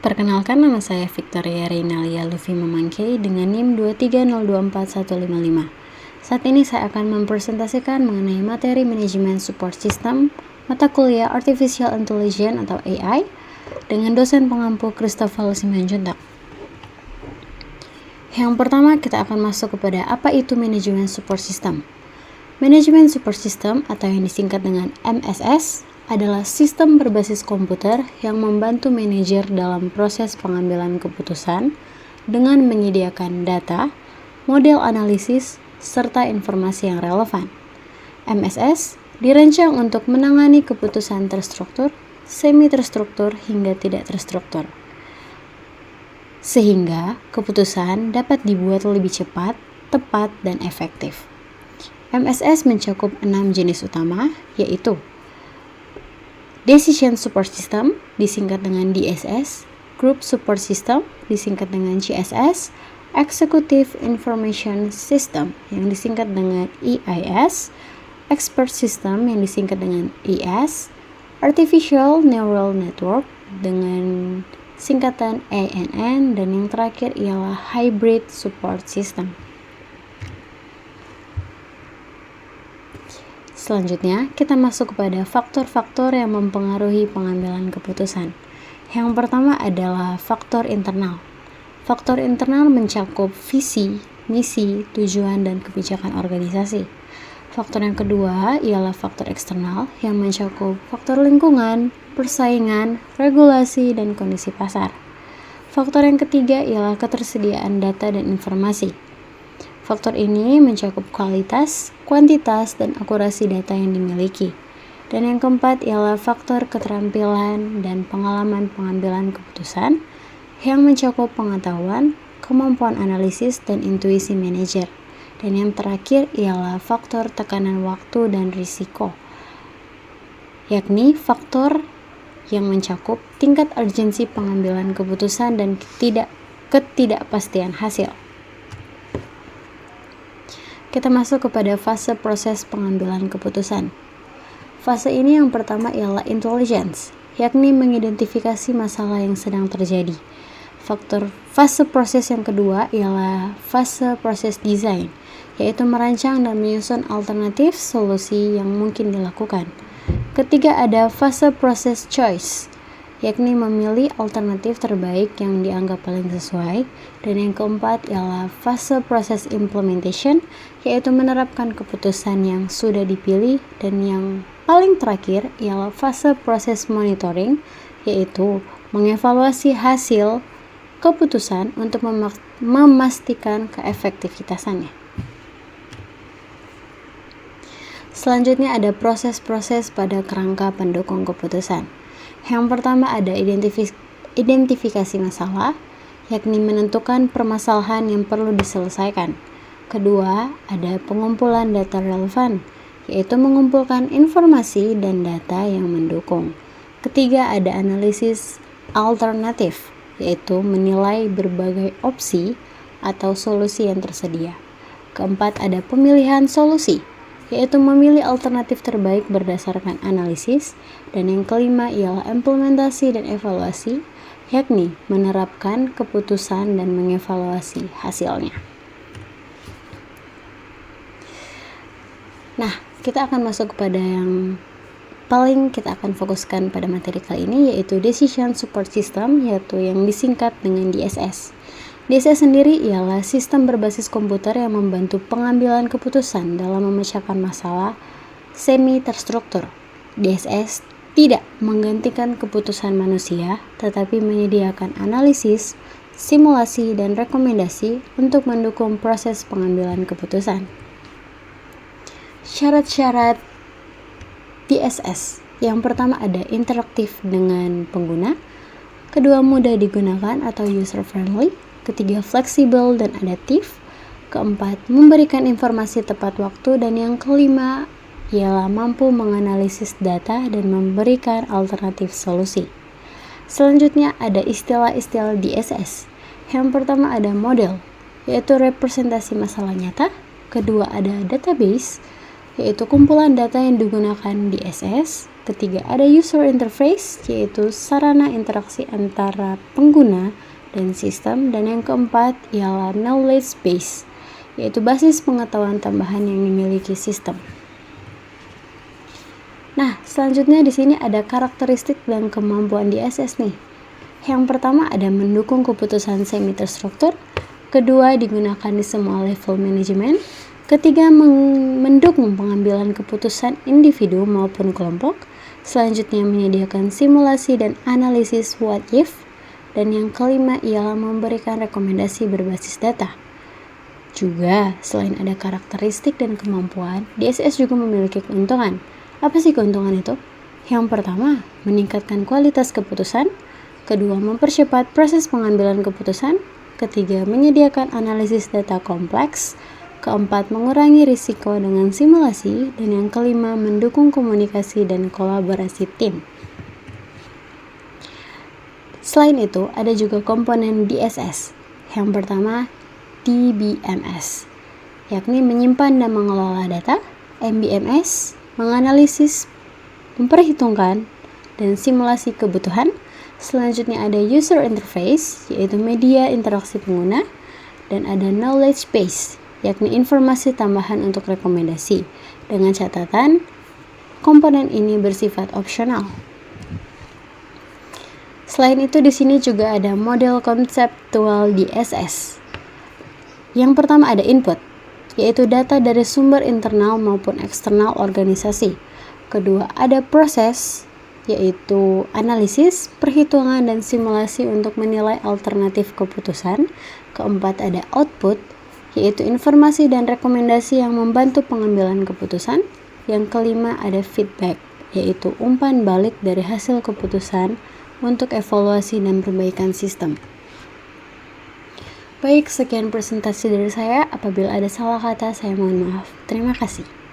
Perkenalkan, nama saya Victoria Reinalia Luffy Memangkei dengan NIM 230241155. Saat ini saya akan mempresentasikan mengenai materi manajemen support system, mata kuliah Artificial Intelligence atau AI, dengan dosen pengampu Christopher Simanjuntak. Yang pertama, kita akan masuk kepada apa itu manajemen support system. Manajemen support system atau yang disingkat dengan MSS adalah sistem berbasis komputer yang membantu manajer dalam proses pengambilan keputusan dengan menyediakan data, model analisis, serta informasi yang relevan. MSS dirancang untuk menangani keputusan terstruktur, semi-terstruktur, hingga tidak terstruktur, sehingga keputusan dapat dibuat lebih cepat, tepat, dan efektif. MSS mencakup 6 jenis utama, yaitu Decision Support System, disingkat dengan DSS, Group Support System, disingkat dengan GSS, Executive Information System, yang disingkat dengan EIS, Expert System, yang disingkat dengan ES, Artificial Neural Network, dengan singkatan ANN, dan yang terakhir ialah Hybrid Support System. Selanjutnya, kita masuk kepada faktor-faktor yang mempengaruhi pengambilan keputusan. Yang pertama adalah faktor internal. Faktor internal mencakup visi, misi, tujuan, dan kebijakan organisasi. Faktor yang kedua ialah faktor eksternal yang mencakup faktor lingkungan, persaingan, regulasi, dan kondisi pasar. Faktor yang ketiga ialah ketersediaan data dan informasi. Faktor ini mencakup kualitas, kuantitas, dan akurasi data yang dimiliki. Dan yang keempat ialah faktor keterampilan dan pengalaman pengambilan keputusan yang mencakup pengetahuan, kemampuan analisis, dan intuisi manajer. Dan yang terakhir ialah faktor tekanan waktu dan risiko, yakni faktor yang mencakup tingkat urgensi pengambilan keputusan dan ketidakpastian hasil. Kita masuk kepada fase proses pengambilan keputusan. Fase ini yang pertama ialah intelligence, yakni mengidentifikasi masalah yang sedang terjadi. Fase proses yang kedua ialah fase proses design, yaitu merancang dan menyusun alternatif solusi yang mungkin dilakukan. Ketiga ada fase proses choice, yakni memilih alternatif terbaik yang dianggap paling sesuai. Dan yang keempat ialah fase proses implementation, yaitu menerapkan keputusan yang sudah dipilih. Dan yang paling terakhir ialah fase proses monitoring, yaitu mengevaluasi hasil keputusan untuk memastikan keefektivitasannya. Selanjutnya ada proses-proses pada kerangka pendukung keputusan. Yang pertama ada identifikasi masalah, yakni menentukan permasalahan yang perlu diselesaikan. Kedua, ada pengumpulan data relevan, yaitu mengumpulkan informasi dan data yang mendukung. Ketiga, ada analisis alternatif, yaitu menilai berbagai opsi atau solusi yang tersedia. Keempat, ada pemilihan solusi, yaitu memilih alternatif terbaik berdasarkan analisis. Dan yang kelima ialah implementasi dan evaluasi, yakni menerapkan keputusan dan mengevaluasi hasilnya. Nah, kita akan masuk kepada yang paling kita akan fokuskan pada materi kali ini, yaitu Decision Support System, yaitu yang disingkat dengan DSS. DSS sendiri ialah sistem berbasis komputer yang membantu pengambilan keputusan dalam memecahkan masalah semi-terstruktur. DSS tidak menggantikan keputusan manusia, tetapi menyediakan analisis, simulasi, dan rekomendasi untuk mendukung proses pengambilan keputusan. Syarat-syarat DSS. Yang pertama ada interaktif dengan pengguna. Kedua, mudah digunakan atau user-friendly. Ketiga, fleksibel dan adaptif. Keempat, memberikan informasi tepat waktu. Dan yang kelima ialah mampu menganalisis data dan memberikan alternatif solusi. Selanjutnya ada istilah-istilah DSS. Yang pertama ada model, yaitu representasi masalah nyata. Kedua ada database, yaitu kumpulan data yang digunakan DSS. Ketiga, ada user interface, yaitu sarana interaksi antara pengguna dan sistem. Dan yang keempat ialah knowledge base, yaitu basis pengetahuan tambahan yang dimiliki sistem. Nah, selanjutnya di sini ada karakteristik dan kemampuan DSS nih. Yang pertama ada mendukung keputusan semi-terstruktur, kedua digunakan di semua level manajemen, ketiga mendukung pengambilan keputusan individu maupun kelompok, selanjutnya menyediakan simulasi dan analisis what if, dan yang kelima ialah memberikan rekomendasi berbasis data. Juga, selain ada karakteristik dan kemampuan, DSS juga memiliki keuntungan. Apa sih keuntungan itu? Yang pertama, meningkatkan kualitas keputusan, kedua, mempercepat proses pengambilan keputusan, ketiga, menyediakan analisis data kompleks, keempat, mengurangi risiko dengan simulasi, dan yang kelima, mendukung komunikasi dan kolaborasi tim. Selain itu, ada juga komponen DSS. Yang pertama, DBMS, yakni menyimpan dan mengelola data, MBMS, menganalisis, memperhitungkan, dan simulasi kebutuhan. Selanjutnya ada user interface, yaitu media interaksi pengguna, dan ada knowledge base, yakni informasi tambahan untuk rekomendasi. Dengan catatan, komponen ini bersifat opsional. Selain itu di sini juga ada model konseptual DSS. Yang pertama ada input, yaitu data dari sumber internal maupun eksternal organisasi. Kedua ada proses, yaitu analisis, perhitungan, dan simulasi untuk menilai alternatif keputusan. Keempat ada output, yaitu informasi dan rekomendasi yang membantu pengambilan keputusan. Yang kelima ada feedback, yaitu umpan balik dari hasil keputusan untuk evaluasi dan perbaikan sistem. Baik, sekian presentasi dari saya. Apabila ada salah kata, saya mohon maaf. Terima kasih.